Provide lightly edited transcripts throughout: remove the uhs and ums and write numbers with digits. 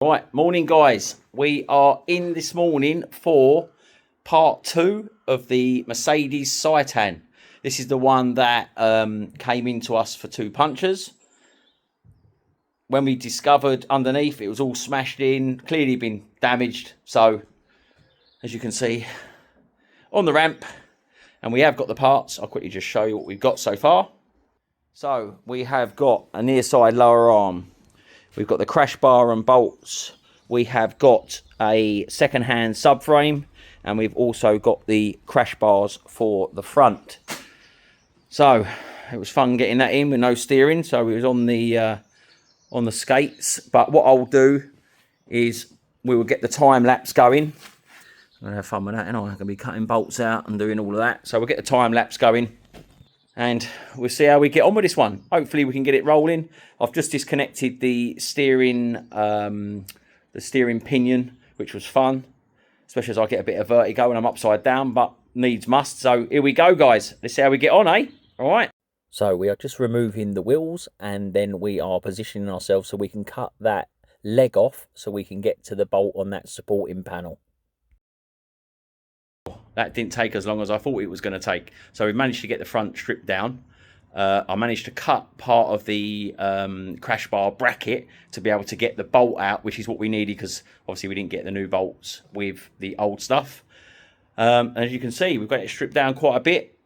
Right, morning guys. We are in this morning for part 2 of the Mercedes Citan. This is the one that came into us for 2 punctures. When we discovered underneath, it was all smashed in, clearly been damaged. So, as you can see, on the ramp, and we have got the parts. I'll quickly just show you what we've got so far. So, we have got a near side lower arm. We've got the crash bar and bolts. We have got a second-hand subframe, and we've also got the crash bars for the front. So it was fun getting that in with no steering. So we was on the skates. But what I'll do is we will get the time lapse going. I'm gonna have fun with that, and I'm gonna be cutting bolts out and doing all of that. So we'll get the time lapse going, and we'll see how we get on with this one. Hopefully we can get it rolling. I've just disconnected the steering pinion, which was fun, especially as I get a bit of vertigo when I'm upside down, but needs must. So here we go, guys. Let's see how we get on, eh? All right. So we are just removing the wheels, and then we are positioning ourselves so we can cut that leg off so we can get to the bolt on that supporting panel. That didn't take as long as I thought it was going to take. So we managed to get the front stripped down. I managed to cut part of the crash bar bracket to be able to get the bolt out, which is what we needed because obviously we didn't get the new bolts with the old stuff. As you can see, we've got it stripped down quite a bit.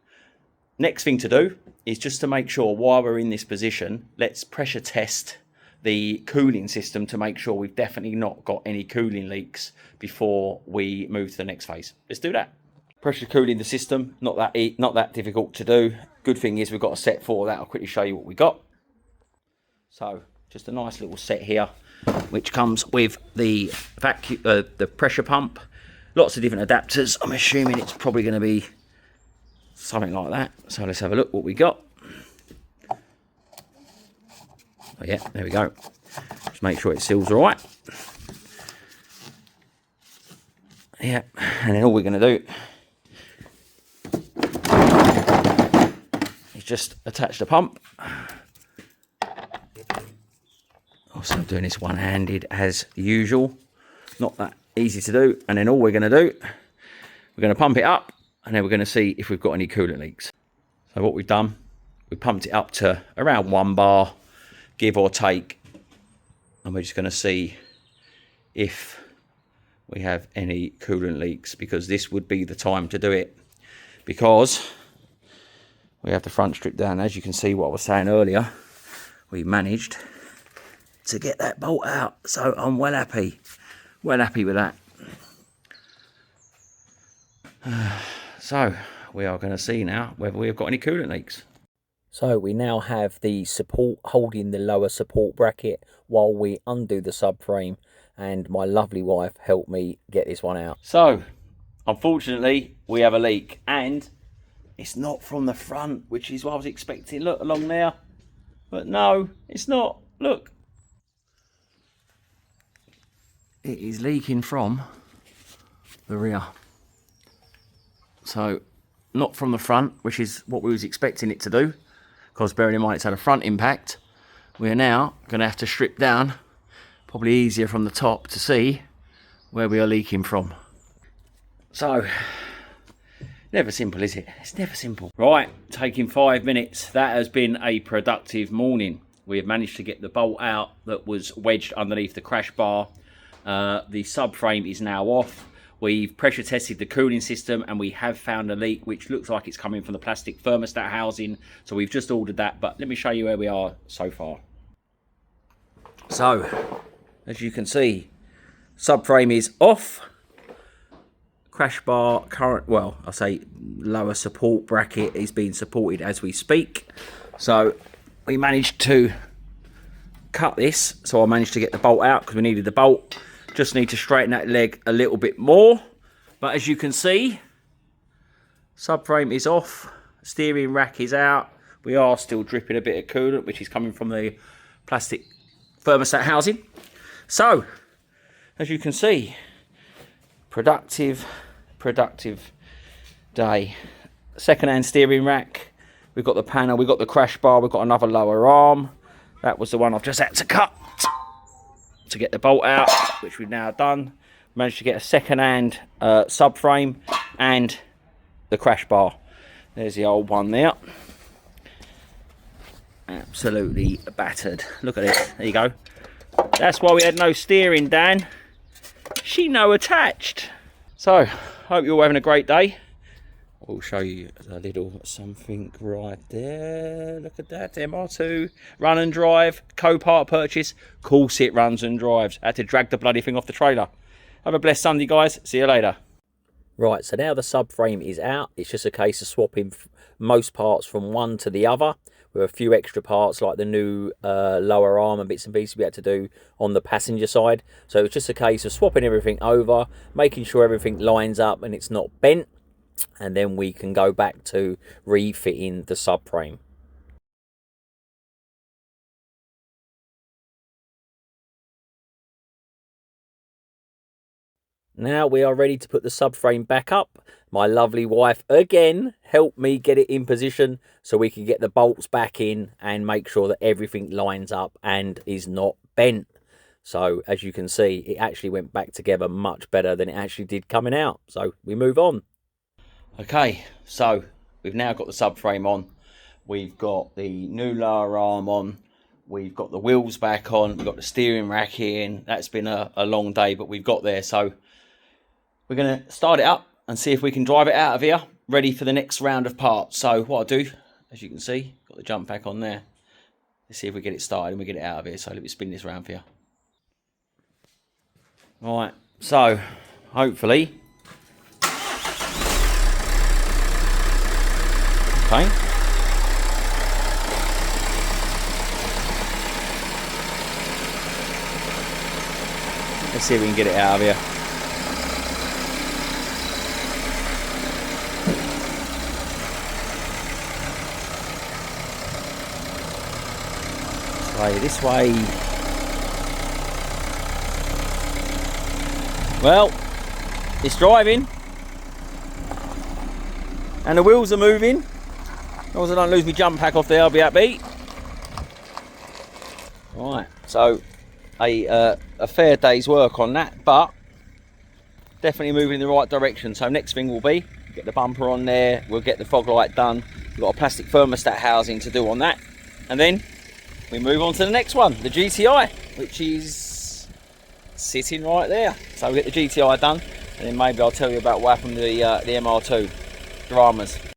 Next thing to do is just to make sure while we're in this position, let's pressure test the cooling system to make sure we've definitely not got any cooling leaks before we move to the next phase. Let's do that. Pressure cooling the system, not that difficult to do. Good thing is we've got a set for that. I'll quickly show you what we got. So just a nice little set here, which comes with the vacuum, the pressure pump, lots of different adapters. I'm assuming it's probably going to be something like that. So let's have a look what we got. Oh yeah, there we go. Just make sure it seals all right. Yeah, and then all we're going to do is just attach the pump. Also doing this one-handed as usual, not that easy to do. And then all we're going to do, we're going to pump it up, and then we're going to see if we've got any coolant leaks. So what we've done, we pumped it up to around 1 bar, give or take, and we're just going to see if we have any coolant leaks, because this would be the time to do it, because we have the front strip down. As you can see, what I was saying earlier, we managed to get that bolt out, so I'm well happy with that. So we are going to see now whether we've got any coolant leaks. So we now have the support holding the lower support bracket while we undo the subframe, and my lovely wife helped me get this one out. So unfortunately we have a leak, and it's not from the front, which is what I was expecting. Look along there, but no, it's not. Look, it is leaking from the rear. So not from the front, which is what we was expecting it to do, because bearing in mind it's had a front impact. We are now going to have to strip down, probably easier from the top, to see where we are leaking from. So never simple, is it? It's never simple. Right, taking 5 minutes. That has been a productive morning. We have managed to get the bolt out that was wedged underneath the crash bar. The subframe is now off. We've pressure tested the cooling system, and we have found a leak, which looks like it's coming from the plastic thermostat housing. So we've just ordered that, but let me show you where we are so far. So, as you can see, subframe is off. Crash bar current, well, I say lower support bracket is being supported as we speak. So we managed to cut this. So I managed to get the bolt out because we needed the bolt. Just need to straighten that leg a little bit more. But as you can see, subframe is off. Steering rack is out. We are still dripping a bit of coolant, which is coming from the plastic thermostat housing. So, as you can see, productive day. Second-hand steering rack. We've got the panel, we've got the crash bar, we've got another lower arm. That was the one I've just had to cut. to get the bolt out, which we've now done. Managed to get a second-hand subframe and the crash bar. There's the old one there. Absolutely battered. Look at it. There you go. That's why we had no steering, Dan. She no attached. So, hope you're all having a great day. We'll show you a little something right there. Look at that, MR2. Run and drive, co-part purchase. Course it runs and drives. I had to drag the bloody thing off the trailer. Have a blessed Sunday, guys. See you later. Right, so now the subframe is out. It's just a case of swapping most parts from one to the other, with a few extra parts like the new lower arm and bits and pieces we had to do on the passenger side. So it's just a case of swapping everything over, making sure everything lines up and it's not bent, and then we can go back to refitting the subframe. Now we are ready to put the subframe back up. My lovely wife again helped me get it in position so we can get the bolts back in and make sure that everything lines up and is not bent. So as you can see, it actually went back together much better than it actually did coming out. So we move on. Okay, so we've now got the subframe on. We've got the new lower arm on. We've got the wheels back on. We've got the steering rack in. That's been a long day, but we've got there. So we're going to start it up and see if we can drive it out of here, ready for the next round of parts. So what I'll do, as you can see, got the jump pack on there. Let's see if we get it started and we get it out of here. So let me spin this around for you. Right, so hopefully... Okay. Let's see if we can get it out of here. This way. Well, it's driving. And the wheels are moving. As long as I don't lose my jump pack off there, I'll be happy. Right, so a fair day's work on that, but definitely moving in the right direction. So next thing will be, get the bumper on there, we'll get the fog light done. We've got a plastic thermostat housing to do on that. And then we move on to the next one, the GTI, which is sitting right there. So we'll get the GTI done, and then maybe I'll tell you about what happened to the MR2 dramas.